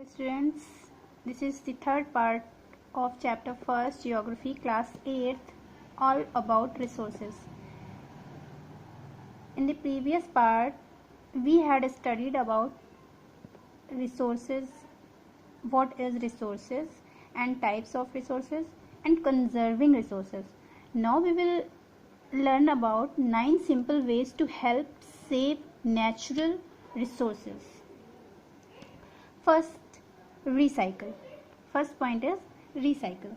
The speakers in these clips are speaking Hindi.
students, this is the third part of chapter 1st Geography class 8th, all about resources. In the previous part we had studied about resources, what is resources and types of resources and conserving resources. Now we will learn about 9 simple ways to help save natural resources. First, recycle. First point is recycle.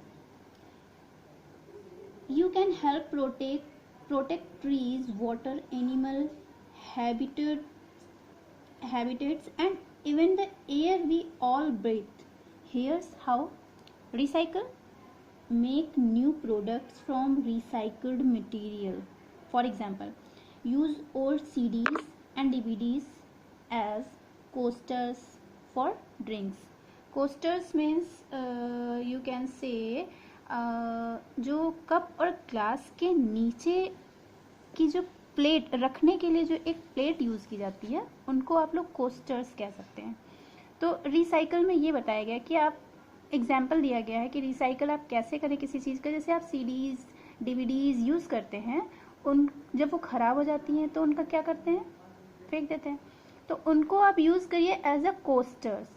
You can help protect trees, water, animal habitats and even the air we all breathe. Here's how. Recycle. Make new products from recycled material. For example, use old CDs and DVDs as coasters for drinks. Coasters means you can say जो कप और ग्लास के नीचे की जो प्लेट रखने के लिए जो एक प्लेट यूज़ की जाती है उनको आप लोग कोस्टर्स कह सकते हैं. तो रिसाइकल में ये बताया गया कि आप एग्जाम्पल दिया गया है कि रिसाइकल आप कैसे करें किसी चीज़ का. जैसे आप सीडीज डीवीडीज यूज़ करते हैं, उन जब वो ख़राब हो जाती हैं तो उनका क्या करते हैं, फेंक देते हैं. तो उनको आप यूज़ करिए as a coasters,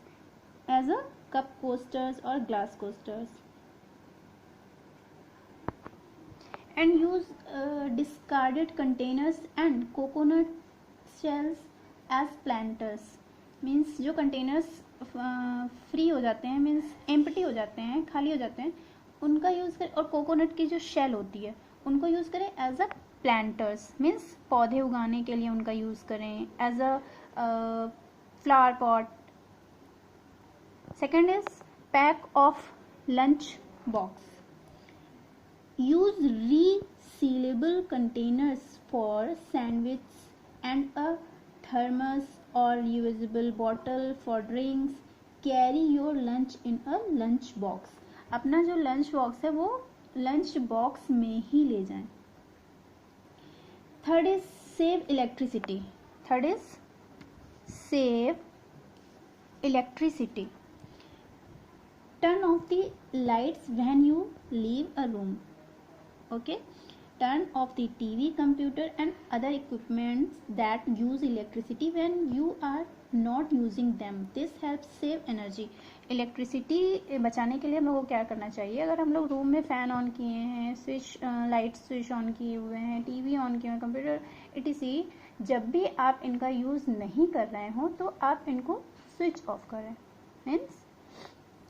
as a cup coasters और glass coasters. And use discarded containers and coconut shells as planters. Means जो कंटेनर्स फ्री हो जाते हैं, मीन्स एम्प्टी हो जाते हैं, खाली हो जाते हैं, उनका यूज़ करें. और कोकोनट की जो शेल होती है उनको यूज़ करें एज अ प्लांटर्स. मीन्स पौधे उगाने के लिए उनका यूज़ करें as a flower pot. Second is pack of lunch box. Use resealable containers for sandwich and a thermos or reusable bottle for drinks. Carry your lunch in a lunch box. अपना जो लंच बॉक्स है वो लंच बॉक्स में ही ले जाएं. Third is save electricity. Third is save electricity. Turn off the lights when you leave a room. Okay, turn off the TV, computer and other equipments that use electricity when you are not using them. This helps save energy. Electricity बचाने के लिए हम लोग को क्या करना चाहिए. अगर हम लोग रूम में फ़ैन ऑन किए हैं, स्विच लाइट स्विच ऑन किए हुए हैं, टीवी ऑन किए हुए हैं, कंप्यूटर इटीसी, जब भी आप इनका यूज़ नहीं कर रहे हो तो आप इनको स्विच ऑफ करें. मीन्स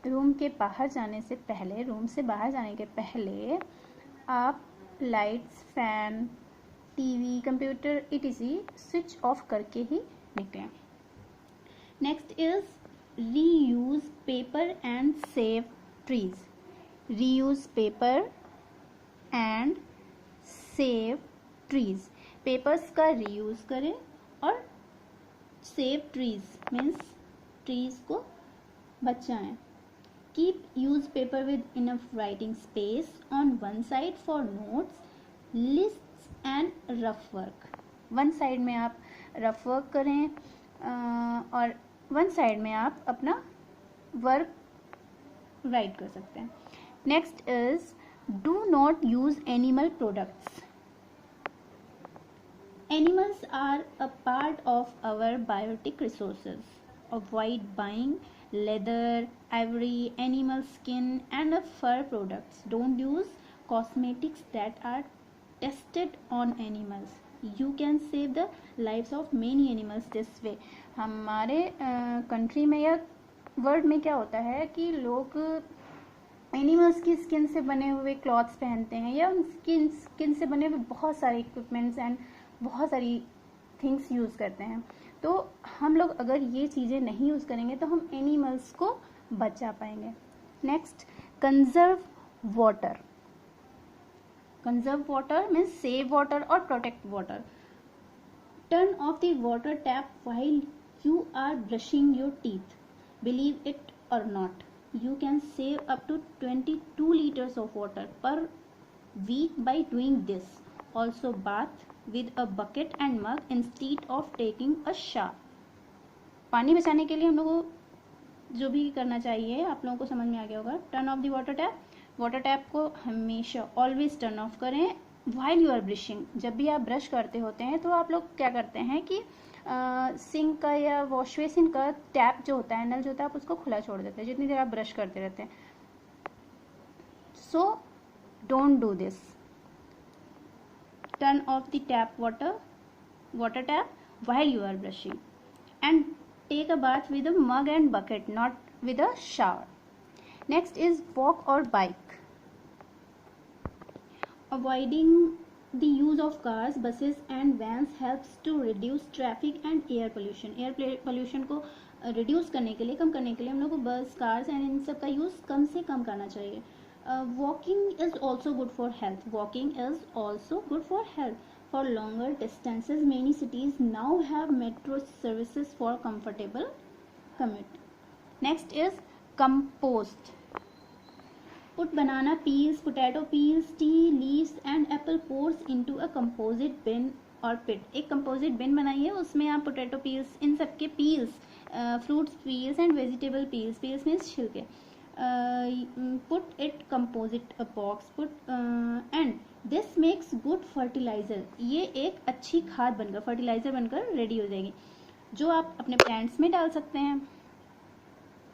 रूम के बाहर जाने से पहले, रूम से बाहर जाने के पहले आप lights, fan, TV, computer etc. switch off करके ही निकलें. Next is reuse paper and save trees. Reuse paper and save trees. Papers का रीयूज करें और सेव ट्रीज मीन्स ट्रीज को बचाएं. Keep use paper with enough writing space on one side for notes, lists and rough work. One side में आप रफ वर्क करें और वन साइड में आप अपना वर्क राइट कर सकते हैं. Next is do not use animal products. Animals are a part of our biotic resources. Avoid buying leather, ivory, animal skin and fur products. Don't use cosmetics that are tested on animals. You can save the lives of many animals this way. हमारे कंट्री में या वर्ल्ड में क्या होता है कि लोग एनिमल्स की स्किन से बने हुए क्लॉथ्स पहनते हैं या उन स्किन से बने हुए बहुत सारे इक्विपमेंट्स एंड बहुत सारी थिंग्स यूज़ करते हैं. तो हम लोग अगर ये चीज़ें नहीं यूज़ करेंगे तो हम एनिमल्स को बचा पाएंगे. Next, conserve water. Conserve water means save water और protect water. Turn off the water tap while you are brushing your teeth. Believe it or not, you can save up to 22 liters of water per week by doing this. Also bath with a bucket and mug instead of taking a shower. पानी बचाने के लिए हम लोग को जो भी करना चाहिए आप लोगों को समझ में आ गया होगा। Turn off the water tap को हमेशा ऑलवेज टर्न ऑफ करें व्हाइल यू आर ब्रशिंग। जब भी आप ब्रश करते होते हैं तो आप लोग क्या करते हैं कि सिंक का या वॉश बेसिन का टैप जो होता है, नल जो होता है, आप उसको खुला छोड़ देते हैं जितनी देर आप ब्रश करते रहते हैं। So don't do this. Turn off the tap water tap while you are brushing and take a bath with a mug and bucket, not with a shower. Next is walk or bike. Avoiding the use of cars, buses and vans helps to reduce traffic and air pollution. Air pollution को reduce करने के लिए, कम करने के लिए हम लोग को बस, cars and इन सब का यूज़ कम से कम करना चाहिए. Walking is also good for health. Walking is also good for health. For longer distances, many cities now have metro services for comfortable commute. Next is compost. Put banana peels, potato peels, tea leaves and apple cores into a composite bin or pit. एक composite bin बनाइए, उसमें आप potato peels, इन सब के peels, fruits peels and vegetable peels, peels means छिलके, put it composite box, and this makes good fertilizer. ये एक अच्छी खाद बनकर, फर्टिलाइजर बनकर रेडी हो जाएगी, जो आप अपने प्लांट्स में डाल सकते हैं,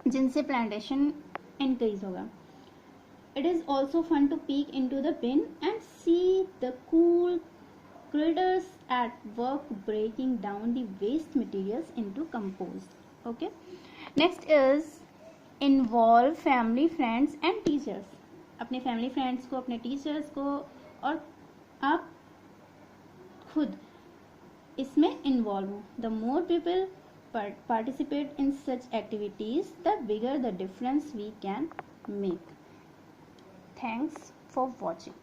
जिनसे प्लांटेशन इंक्रीज होगा. It is also fun to peek into the bin and see the cool critters at work breaking down the waste materials into compost. Okay. Next is involve family, friends and teachers. अपने family friends को, अपने teachers को और आप खुद इसमें involve हो. The more people participate in such activities, the bigger the difference we can make. Thanks for watching.